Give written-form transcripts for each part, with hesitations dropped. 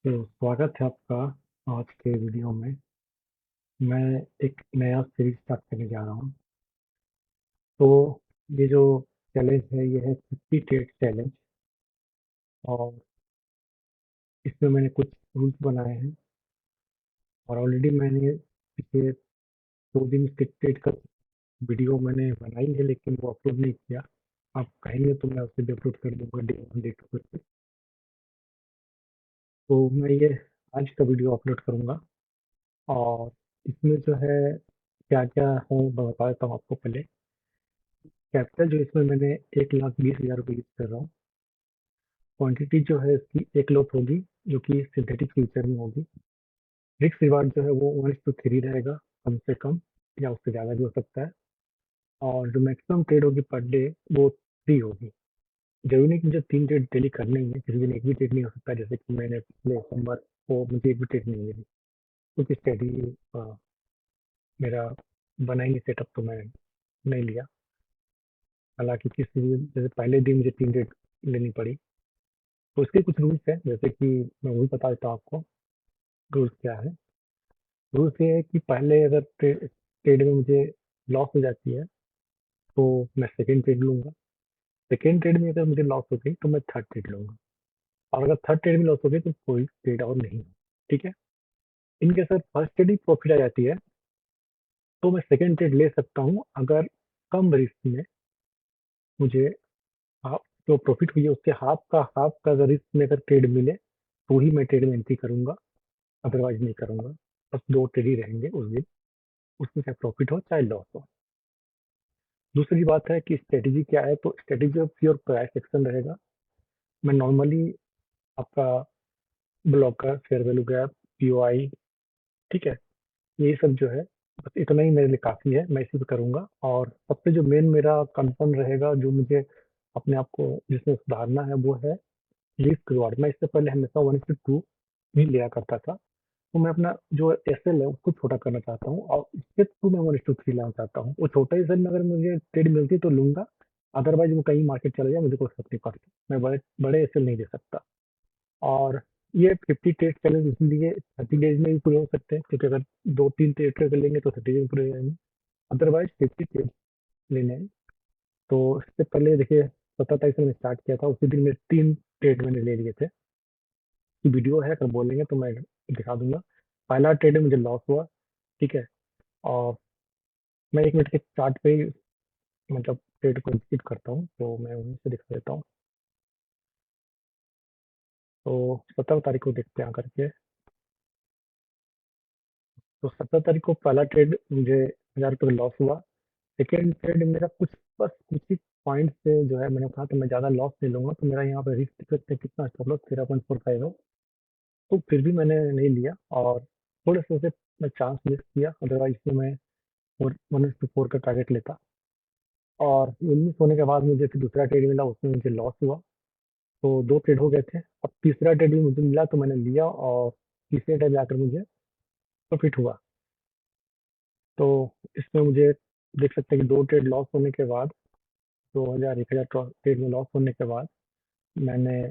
तो स्वागत है आपका आज के वीडियो में। मैं एक नया सीरीज स्टार्ट करने जा रहा हूँ। तो ये जो चैलेंज है ये है 50 डेट चैलेंज। और इसमें मैंने कुछ रूल्स बनाए हैं और ऑलरेडी मैंने पिछले 2 दिन स्क्रिप्टेड का वीडियो मैंने बनाई है, लेकिन वो अपलोड नहीं किया। आप कहेंगे तो मैं उसे भी अपलोड कर दूंगा डे 1 डे 2 करके। तो मैं ये आज का वीडियो अपलोड करूंगा। और इसमें जो है क्या क्या है मैं बता देता हूँ आपको पहले। कैपिटल जो इसमें मैंने 1,20,000 रुपये यूज कर रहा हूँ। क्वांटिटी जो है इसकी 1 लॉट होगी, जो कि सिंथेटिक फ्यूचर में होगी। रिस्क रिवार्ड जो है वो 1:3 रहेगा, कम से कम, या उससे ज़्यादा भी हो सकता है। और जो मैक्सिमम ट्रेड होगी पर डे वो 3 होगी। जरूरी नहीं कि मुझे 3 ट्रेड डेली करने ही है, किसी दिन एक भी ट्रेड नहीं हो सकता। जैसे कि मैंने पिछले सोमवार को मुझे एक भी ट्रेड नहीं मिली, क्योंकि स्टडी मेरा बना ही नहीं सेटअप, तो मैं नहीं लिया। हालांकि किसी दिन जैसे पहले दिन मुझे 3 ट्रेड लेनी पड़ी। तो इसके कुछ रूल्स हैं, जैसे कि मैं वही बता देता हूँ आपको। रूल्स क्या है? रूल्स ये है कि पहले अगर ट्रेड में मुझे लॉस हो जाती है तो मैं सेकेंड ट्रेड लूंगा। सेकेंड ट्रेड में अगर मुझे लॉस हो गई तो मैं थर्ड ट्रेड लूंगा। और अगर थर्ड ट्रेड में लॉस हो गई तो कोई ट्रेड और नहीं। ठीक है। इनके साथ फर्स्ट ट्रेड ही प्रॉफिट आ जाती है तो मैं सेकेंड ट्रेड ले सकता हूँ, अगर कम रिस्क में मुझे हाफ जो प्रॉफिट हुई है उसके हाफ का अगर रिस्क में अगर ट्रेड मिले तो ही मैं ट्रेड में एंट्री करूंगा, अदरवाइज नहीं करूंगा। बस 2 ट्रेड ही रहेंगे उस दिन, उसमें चाहे प्रॉफिट हो चाहे लॉस हो। दूसरी बात है कि स्ट्रेटेजी क्या है, तो strategy of pure price action रहेगा। मैं नॉर्मली आपका blocker, fair value gap, POI, ठीक है, यही सब जो है, बस इतना ही मेरे लिए काफ़ी है। मैं इसी पे करूँगा। और सबसे जो मेन मेरा कंसर्न रहेगा, जो मुझे अपने आप को जिसमें सुधारना है, वो है रिस्क रिवार्ड। मैं इससे पहले हमेशा 1:2 ही लिया करता था। तो मैं अपना जो एसएल है उसको छोटा करना चाहता हूँ और इसके थ्रू मैं 1:3 लाना चाहता हूँ। वो छोटा एसएल में अगर मुझे ट्रेड मिलती तो लूंगा, अदरवाइज वो कहीं मार्केट चला जाए मुझे कोई फर्क नहीं पड़ता। मैं बड़े बड़े एसएल नहीं दे सकता। और ये 50 ट्रेड चैलेंज इसलिए 30 डेज में भी पूरे हो सकते हैं, क्योंकि अगर 2-3 ट्रेड कर लेंगे तो 30 डेज में पूरे हो जाएंगे। अदरवाइज 50 ट्रेड लेने हैं। तो इससे पहले देखिए, 17 तारीख से मैंने स्टार्ट किया था, उसी दिन में 3 ट्रेड मैंने ले लिए थे। की वीडियो है, अगर बोलेंगे तो मैं दिखा दूंगा। पहला ट्रेड में मुझे लॉस हुआ। ठीक है। और मैं 1 मिनट के चार्ट पे ही मतलब ट्रेड को एग्जीक्यूट करता हूँ, तो मैं वहीं से दिखा देता हूँ। तो 17 तारीख को देखते हैं आकर के। तो 17 तारीख को पहला ट्रेड मुझे 1,000 रुपये का लॉस हुआ। सेकेंड ट्रेड मेरा बस कुछ ही पॉइंट से जो है, मैंने कहा तो मैं ज़्यादा लॉस नहीं लूंगा, तो मेरा यहाँ पे रिस्क टिकट कितना स्टॉप लॉस 13.45 है। तो फिर भी मैंने नहीं लिया और थोड़े से मैं चांस मिस किया, अदरवाइज तो मैं 1:4 का टारगेट लेता। और 19 होने के बाद मुझे फिर दूसरा ट्रेड मिला, उसमें मुझे लॉस हुआ। तो 2 ट्रेड हो गए थे। अब तीसरा ट्रेड भी मुझे मिला तो मैंने लिया, और तीसरे ट्रेड जाकर मुझे प्रॉफिट हुआ। तो इसमें मुझे देख सकते हैं कि 2 ट्रेड लॉस होने के बाद, 2,000 1,000 ट्रेड में लॉस होने के बाद, मैंने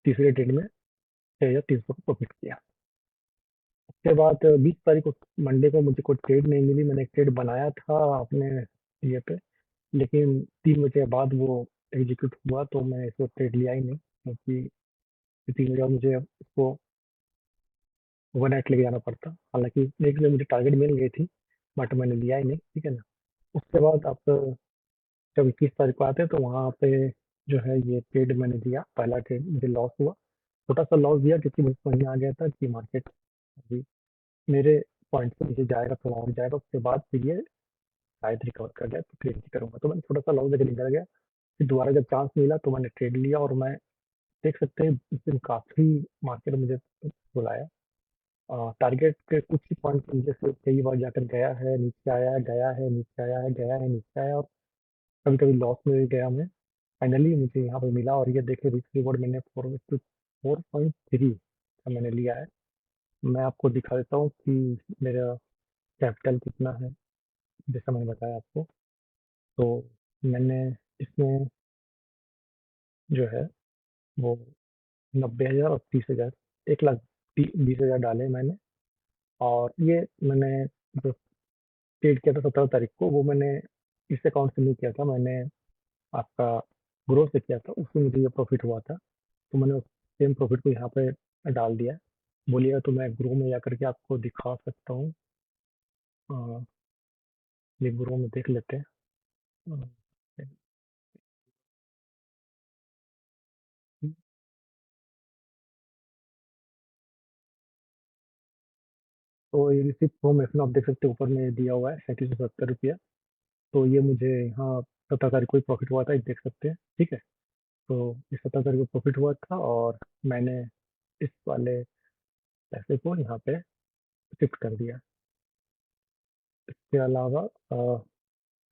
तीसरे ट्रेड में 6,300 का प्रॉफिट किया। उसके बाद 20 तारीख को, मंडे को, मुझे कोई ट्रेड नहीं मिली। मैंने एक ट्रेड बनाया था अपने ये पे, लेकिन 3 बजे के बाद वो एग्जीक्यूट हुआ, तो मैं इसको ट्रेड लिया ही नहीं, क्योंकि 3 बजे बाद मुझे इसको ओवरनाइट लेके जाना पड़ता। हालांकि एक में मुझे टारगेट मिल गई थी, बट मैंने लिया ही नहीं। ठीक है ना। उसके बाद आप जब 21 तारीख को आते हैं तो वहाँ पे जो है ये ट्रेड मैंने दिया। पहला ट्रेड मुझे लॉस हुआ, छोटा सा लॉस दिया, क्योंकि मुझे समझ में आ गया था कि मार्केट अभी मेरे पॉइंट से नीचे जाएगा, थोड़ा और जाएगा। उसके बाद फिर ये शायद रिकवर कर जाए तो ट्रेड करूंगा। तो मैंने छोटा सा लॉस देकर निकल गया। फिर दोबारा जब चांस मिला तो मैंने ट्रेड लिया, और मैं देख सकते हैं इस दिन काफ़ी मार्केट मुझे बुलाया। टारगेट के कुछ ही पॉइंट नीचे से कई बार जाकर गया है, नीचे आया है, गया है, नीचे आया है, गया है, नीचे आया, और कभी कभी लॉस में भी गया मैं। फाइनली मुझे यहाँ पे मिला, और ये देखिए रिस्क रिवॉर्ड मैंने 4.3 का मैंने लिया है। मैं आपको दिखा देता हूँ कि मेरा कैपिटल कितना है, जैसा मैंने बताया आपको। तो मैंने इसमें जो है वो 90,000 और 30,000, 1 लाख 20,000 डाले मैंने। और ये मैंने जो ट्रेड किया था 17 तारीख को, वो मैंने इस अकाउंट से नहीं किया था, मैंने आपका ग्रो से किया था, उसमें मुझे ये प्रॉफिट हुआ था। तो मैंने उस सेम प्रॉफिट को यहाँ पे डाल दिया। बोलिएगा तो मैं ग्रो में जाकर के आपको दिखा सकता हूँ। ये ग्रो में देख लेते हैं। अ, तो ये रिसिप्ट फ्रॉम एफ आप देख सकते हैं, ऊपर में दिया हुआ है 3770 रुपया। तो ये मुझे यहाँ 17 तारीख को ही प्रॉफिट हुआ था, ये देख सकते हैं। ठीक है, तो इस 17 तारीख को प्रॉफिट हुआ था और मैंने इस वाले पैसे को यहाँ पे शिफ्ट कर दिया। इसके अलावा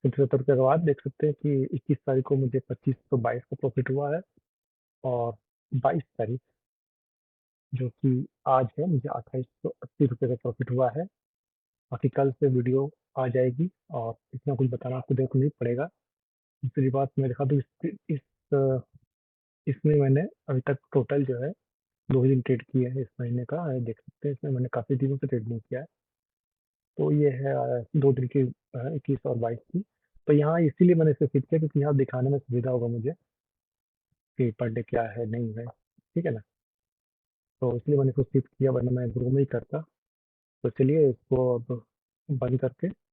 77 रुपये के बाद देख सकते हैं कि 21 तारीख को मुझे 2522 का प्रॉफिट हुआ है। और 22 तारीख, जो कि आज है, मुझे 2880 रुपये का प्रॉफिट हुआ है। बाकी कल से वीडियो आ जाएगी और इतना कुछ बताना आपको देखो नहीं पड़ेगा। दूसरी बात मैं दिखा दूँ, अ, इसमें मैंने अभी तक टोटल जो है 2 ही दिन ट्रेड किए हैं इस महीने का, देख सकते हैं। इसमें मैंने काफ़ी दिनों से ट्रेड नहीं किया है। तो ये है 2 दिन की, 21 और 22 की। तो यहाँ इसीलिए मैंने इसे फिट किया क्योंकि यहाँ दिखाने में सुविधा होगा मुझे कि पर डे क्या है नहीं है। ठीक है ना, तो इसलिए मैंने इसको शिफ्ट किया, वरना मैं ग्रो में ही करता। तो चलिए इसको अब बंद करके